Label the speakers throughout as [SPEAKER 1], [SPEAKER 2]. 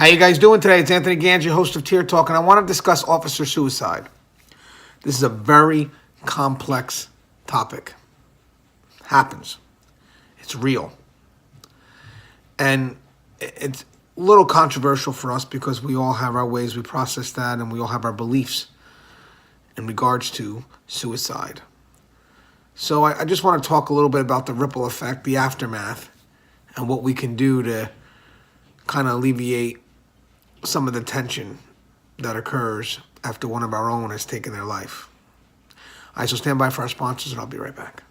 [SPEAKER 1] How you guys doing today? It's Anthony Gangi, host of Tier Talk, and I want to discuss officer suicide. This is a very complex topic. Happens. It's real. And it's a little controversial for us because we all have our ways we process that, and we all have our beliefs in regards to suicide. So I just want to talk a little bit about the ripple effect, the aftermath, and what we can do to kind of alleviate some of the tension that occurs after one of our own has taken their life. I shall stand by for our sponsors, and I'll be right back.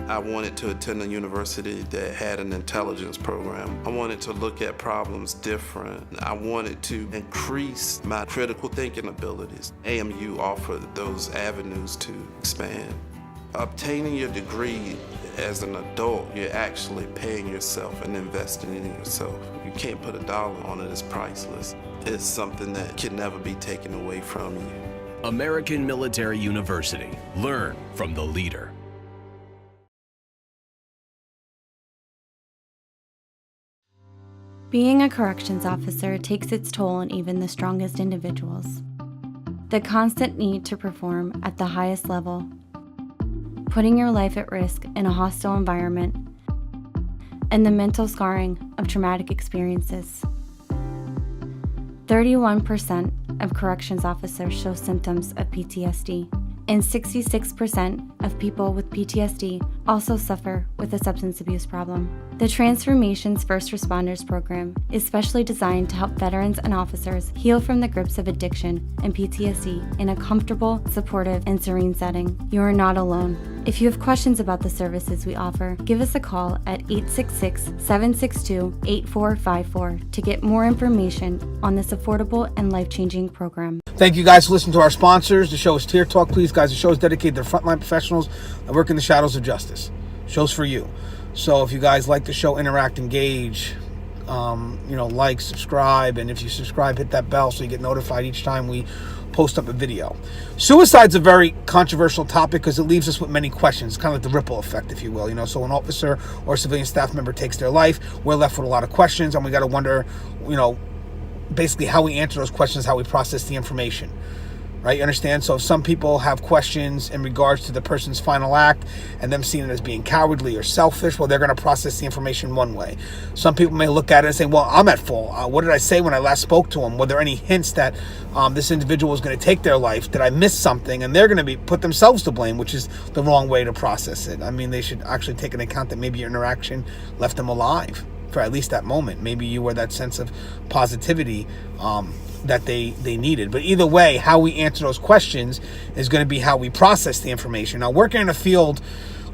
[SPEAKER 2] I wanted to attend a university that had an intelligence program. I wanted to look at problems different. I wanted to increase my critical thinking abilities. AMU offered those avenues to expand. Obtaining your degree as an adult, you're actually paying yourself and investing in yourself. You can't put a dollar on it, it's priceless. It's something that can never be taken away from you.
[SPEAKER 3] American Military University. Learn from the leader.
[SPEAKER 4] Being a corrections officer takes its toll on even the strongest individuals. The constant need to perform at the highest level, putting your life at risk in a hostile environment, and the mental scarring of traumatic experiences. 31% of corrections officers show symptoms of PTSD, and 66% of people with PTSD also suffer with a substance abuse problem. The Transformations First Responders program is specially designed to help veterans and officers heal from the grips of addiction and PTSD in a comfortable, supportive, and serene setting. You are not alone. If you have questions about the services we offer, give us a call at 866-762-8454 to get more information on this affordable and life-changing program.
[SPEAKER 1] Thank you guys for listening to our sponsors. The show is Tier Talk. Please, guys, the show is dedicated to frontline professionals that work in the shadows of justice. Show's for you. So if you guys like the show, interact, engage, like, subscribe, and if you subscribe, hit that bell so you get notified each time we post up a video. Suicide's a very controversial topic because it leaves us with many questions, kind of like the ripple effect, if you will. So an officer or a civilian staff member takes their life, we're left with a lot of questions, and we got to wonder, basically how we answer those questions, how we process the information. Right? You understand? So if some people have questions in regards to the person's final act and them seeing it as being cowardly or selfish, well, they're going to process the information one way. Some people may look at it and say, well, I'm at fault. What did I say when I last spoke to him? Were there any hints that this individual was going to take their life? Did I miss something? And they're going to put themselves to blame, which is the wrong way to process it. I mean, they should actually take into account that maybe your interaction left them alive for at least that moment. Maybe you were that sense of positivity that they needed. But either way, how we answer those questions is going to be how we process the information. Now, working in a field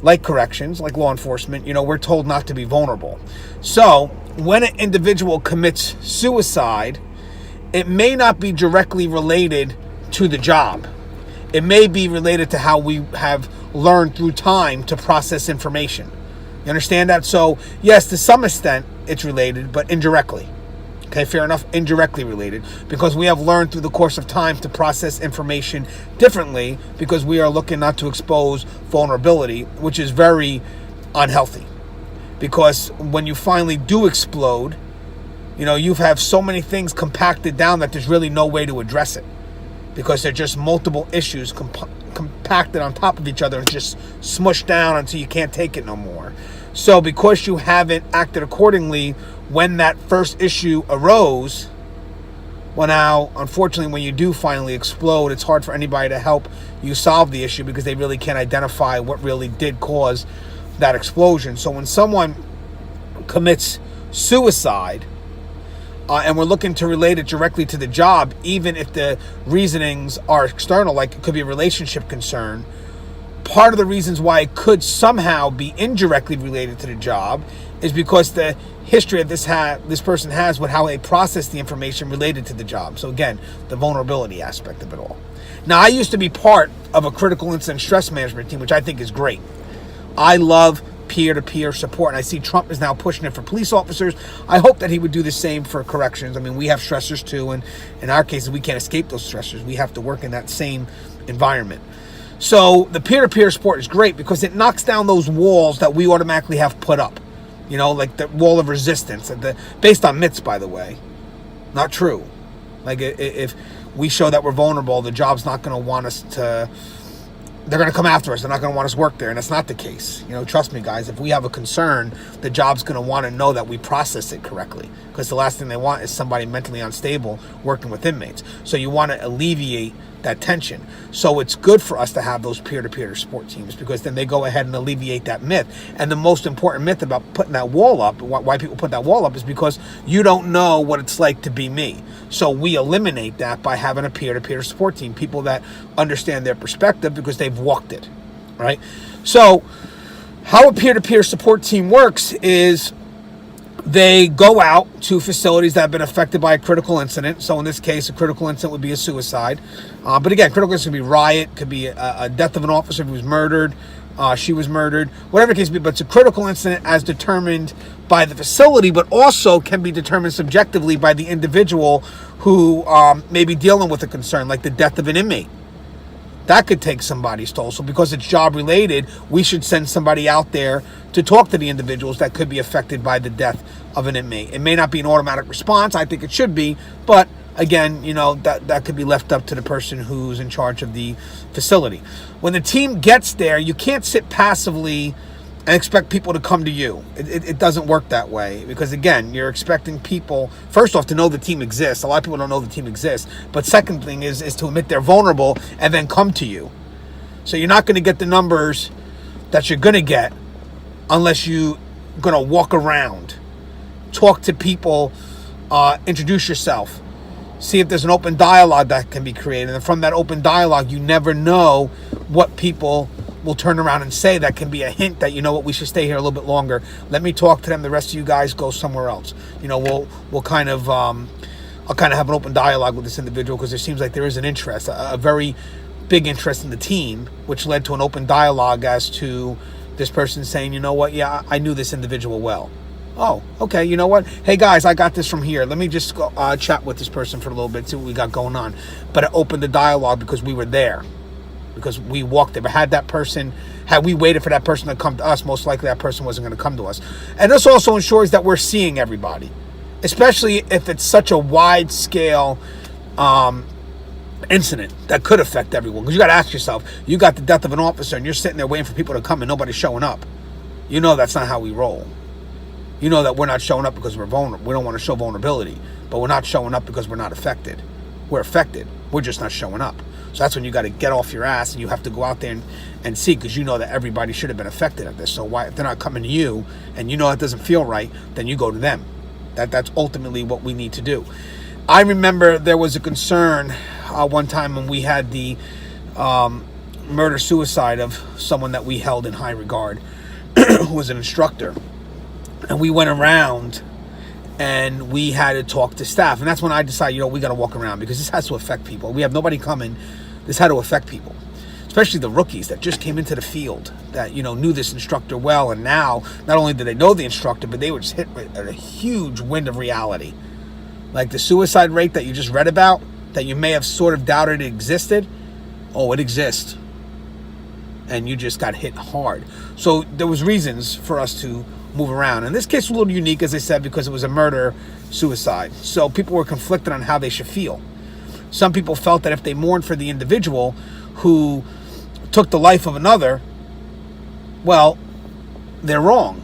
[SPEAKER 1] like corrections, like law enforcement, we're told not to be vulnerable. So when an individual commits suicide, it may not be directly related to the job. It may be related to how we have learned through time to process information. You understand that? So yes, to some extent it's related, but indirectly. Okay, fair enough, indirectly related, because we have learned through the course of time to process information differently because we are looking not to expose vulnerability, which is very unhealthy. Because when you finally do explode, you have so many things compacted down that there's really no way to address it because they're just multiple issues compacted on top of each other and just smushed down until you can't take it no more. So because you haven't acted accordingly when that first issue arose, well, now, unfortunately, when you do finally explode, it's hard for anybody to help you solve the issue because they really can't identify what really did cause that explosion. So when someone commits suicide, and we're looking to relate it directly to the job, even if the reasonings are external, like it could be a relationship concern, part of the reasons why it could somehow be indirectly related to the job is because the history that this person has with how they process the information related to the job. So again, the vulnerability aspect of it all. Now, I used to be part of a critical incident stress management team, which I think is great. I love peer-to-peer support, and I see Trump is now pushing it for police officers. I hope that he would do the same for corrections. I mean, we have stressors too, and in our cases, we can't escape those stressors. We have to work in that same environment. So the peer-to-peer support is great because it knocks down those walls that we automatically have put up. Like the wall of resistance, based on myths, by the way. Not true. Like, if we show that we're vulnerable, the job's not going to want us to... They're going to come after us. They're not going to want us to work there, and that's not the case. Trust me, guys. If we have a concern, the job's going to want to know that we process it correctly, because the last thing they want is somebody mentally unstable working with inmates. So you want to alleviate that tension. So it's good for us to have those peer-to-peer support teams, because then they go ahead and alleviate that myth. And the most important myth about putting that wall up, why people put that wall up, is because you don't know what it's like to be me. So we eliminate that by having a peer-to-peer support team, people that understand their perspective because they've walked it, right? So how a peer-to-peer support team works is they go out to facilities that have been affected by a critical incident. So in this case, a critical incident would be a suicide. But again, critical incident could be riot, could be a death of an officer who was murdered, she was murdered, whatever the case may be. But it's a critical incident as determined by the facility, but also can be determined subjectively by the individual who may be dealing with a concern, like the death of an inmate. That could take somebody's toll. So because it's job related, we should send somebody out there to talk to the individuals that could be affected by the death of an inmate. It may not be an automatic response. I think it should be. But again, that could be left up to the person who's in charge of the facility. When the team gets there, you can't sit passively and expect people to come to you. It doesn't work that way, because again, you're expecting people, first off, to know the team exists. A lot of people don't know the team exists. But second thing is to admit they're vulnerable and then come to you. So you're not going to get the numbers that you're going to get unless you're going to walk around, talk to people, introduce yourself, see if there's an open dialogue that can be created. And from that open dialogue, you never know what people will turn around and say. That can be a hint that, we should stay here a little bit longer. Let me talk to them. The rest of you guys go somewhere else. We'll kind of, I'll kind of have an open dialogue with this individual, because there seems like there is an interest, a very big interest in the team, which led to an open dialogue as to this person saying, yeah, I knew this individual well. Oh, okay, you know what? Hey, guys, I got this from here. Let me just go chat with this person for a little bit, see what we got going on. But it opened the dialogue because we were there, because we walked there. But had we waited for that person to come to us, most likely that person wasn't going to come to us. And this also ensures that we're seeing everybody, especially if it's such a wide-scale incident that could affect everyone. Because you got to ask yourself, you got the death of an officer and you're sitting there waiting for people to come and nobody's showing up. That's not how we roll. That we're not showing up because we're vulnerable. We don't want to show vulnerability, but we're not showing up because we're not affected. We're affected. We're just not showing up. So that's when you got to get off your ass and you have to go out there and see, because that everybody should have been affected at this. So why, if they're not coming to you and it doesn't feel right, then you go to them. That's ultimately what we need to do. I remember there was a concern one time when we had the murder-suicide of someone that we held in high regard, who was an instructor. And we went around and we had to talk to staff. And that's when I decided, we got to walk around, because this has to affect people. We have nobody coming. This had to affect people, especially the rookies that just came into the field that, knew this instructor well. And now, not only did they know the instructor, but they were just hit with a huge wind of reality. Like the suicide rate that you just read about, that you may have sort of doubted it existed. Oh, it exists. And you just got hit hard. So there was reasons for us to move around. And this case was a little unique, as I said, because it was a murder-suicide. So people were conflicted on how they should feel. Some people felt that if they mourned for the individual who took the life of another, well, they're wrong.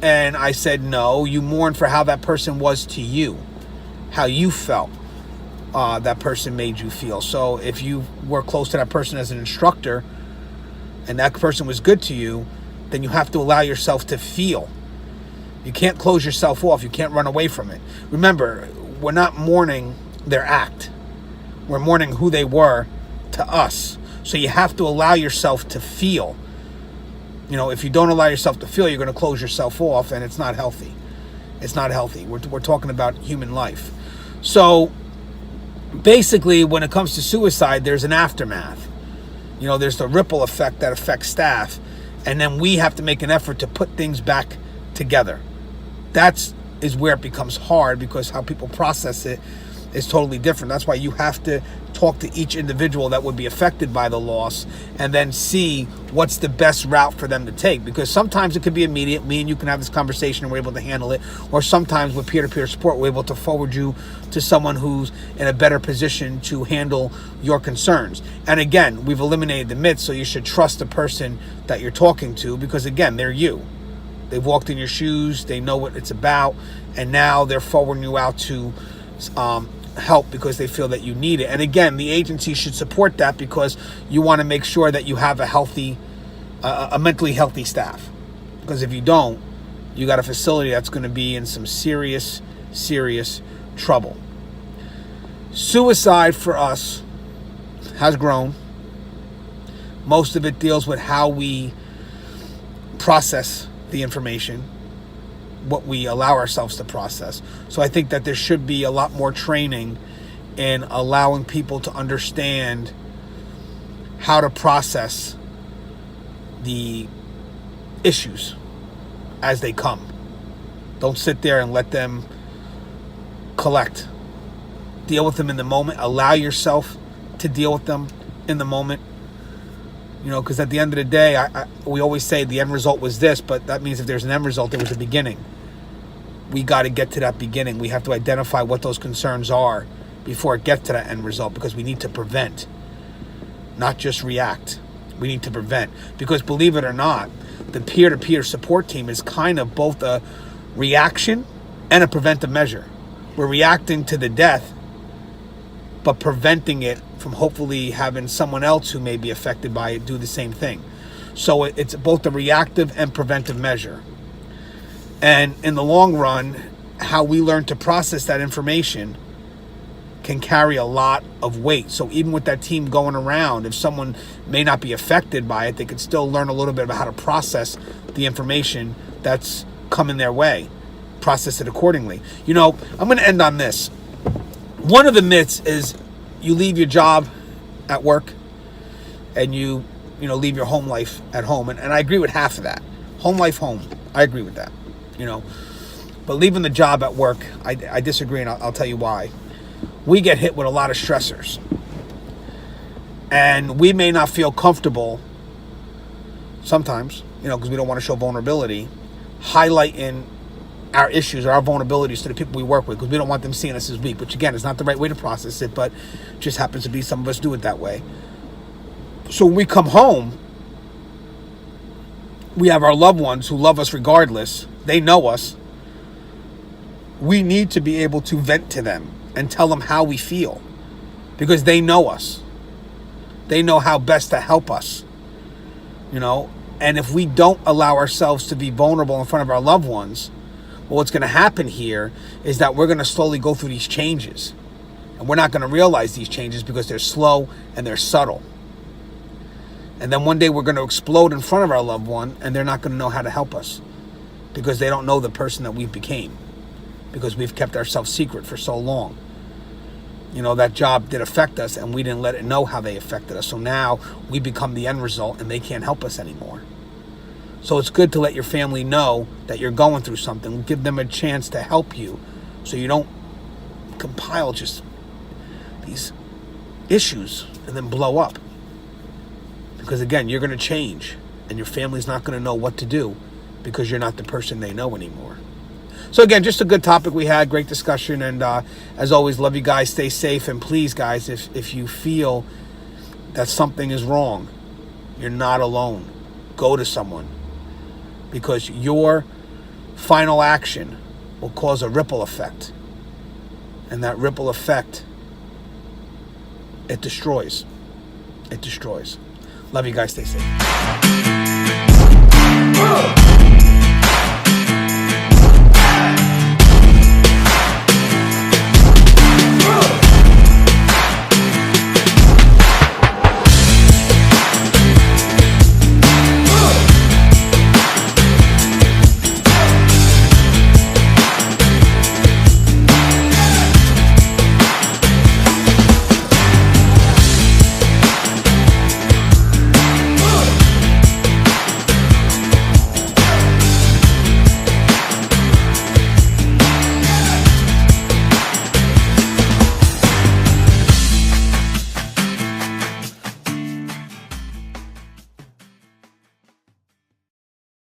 [SPEAKER 1] And I said, no, you mourn for how that person was to you, how you felt that person made you feel. So if you were close to that person as an instructor and that person was good to you, then you have to allow yourself to feel. You can't close yourself off. You can't run away from it. Remember, we're not mourning their act. We're mourning who they were to us. So you have to allow yourself to feel. If you don't allow yourself to feel, you're going to close yourself off, and it's not healthy. It's not healthy. We're talking about human life. So basically, when it comes to suicide, there's an aftermath. There's the ripple effect that affects staff. And then we have to make an effort to put things back together. That is where it becomes hard, because how people process it is totally different. That's why you have to talk to each individual that would be affected by the loss and then see what's the best route for them to take. Because sometimes it could be immediate. Me and you can have this conversation and we're able to handle it. Or sometimes with peer-to-peer support, we're able to forward you to someone who's in a better position to handle your concerns. And again, we've eliminated the myths, so you should trust the person that you're talking to because, again, they're you. They've walked in your shoes. They know what it's about. And now they're forwarding you out to help because they feel that you need it. And again, the agency should support that because you want to make sure that you have a mentally healthy staff. Because if you don't, you got a facility that's going to be in some serious trouble. Suicide for us has grown. Most of it deals with how we process the information, what we allow ourselves to process. So I think that there should be a lot more training in allowing people to understand how to process the issues as they come. Don't sit there and let them collect. Deal with them in the moment. Allow yourself to deal with them in the moment. You know, because at the end of the day, we always say the end result was this, but that means if there's an end result, there was a beginning. We got to get to that beginning. We have to identify what those concerns are before it gets to that end result, because we need to prevent, not just react. We need to prevent. Because believe it or not, the peer-to-peer support team is kind of both a reaction and a preventive measure. We're reacting to the death, but preventing it from hopefully having someone else who may be affected by it do the same thing. So it's both a reactive and preventive measure. And in the long run, how we learn to process that information can carry a lot of weight. So even with that team going around, if someone may not be affected by it, they can still learn a little bit about how to process the information that's coming their way. Process it accordingly. You know, I'm going to end on this. One of the myths is you leave your job at work and you leave your home life at home. And I agree with half of that. Home life, home. I agree with that. But leaving the job at work, I disagree, and I'll tell you why. We get hit with a lot of stressors, and we may not feel comfortable sometimes, because we don't want to show vulnerability, highlighting our issues or our vulnerabilities to the people we work with, because we don't want them seeing us as weak, which again is not the right way to process it, but just happens to be some of us do it that way. So when we come home, we have our loved ones who love us regardless. They know us. We need to be able to vent to them and tell them how we feel, because they know us. They know how best to help us. And if we don't allow ourselves to be vulnerable in front of our loved ones, well, what's going to happen here is that we're going to slowly go through these changes. And we're not going to realize these changes because they're slow and they're subtle. And then one day we're going to explode in front of our loved one, and they're not going to know how to help us because they don't know the person that we became, because we've kept ourselves secret for so long. That job did affect us, and we didn't let it know how they affected us. So now we become the end result, and they can't help us anymore. So it's good to let your family know that you're going through something. Give them a chance to help you, so you don't compile just these issues and then blow up. Because again, you're going to change, and your family's not going to know what to do because you're not the person they know anymore. So again, just a good topic we had, great discussion, and as always, love you guys, stay safe, and please guys, if you feel that something is wrong, you're not alone. Go to someone, because your final action will cause a ripple effect, and that ripple effect, it destroys. Love you guys, stay safe.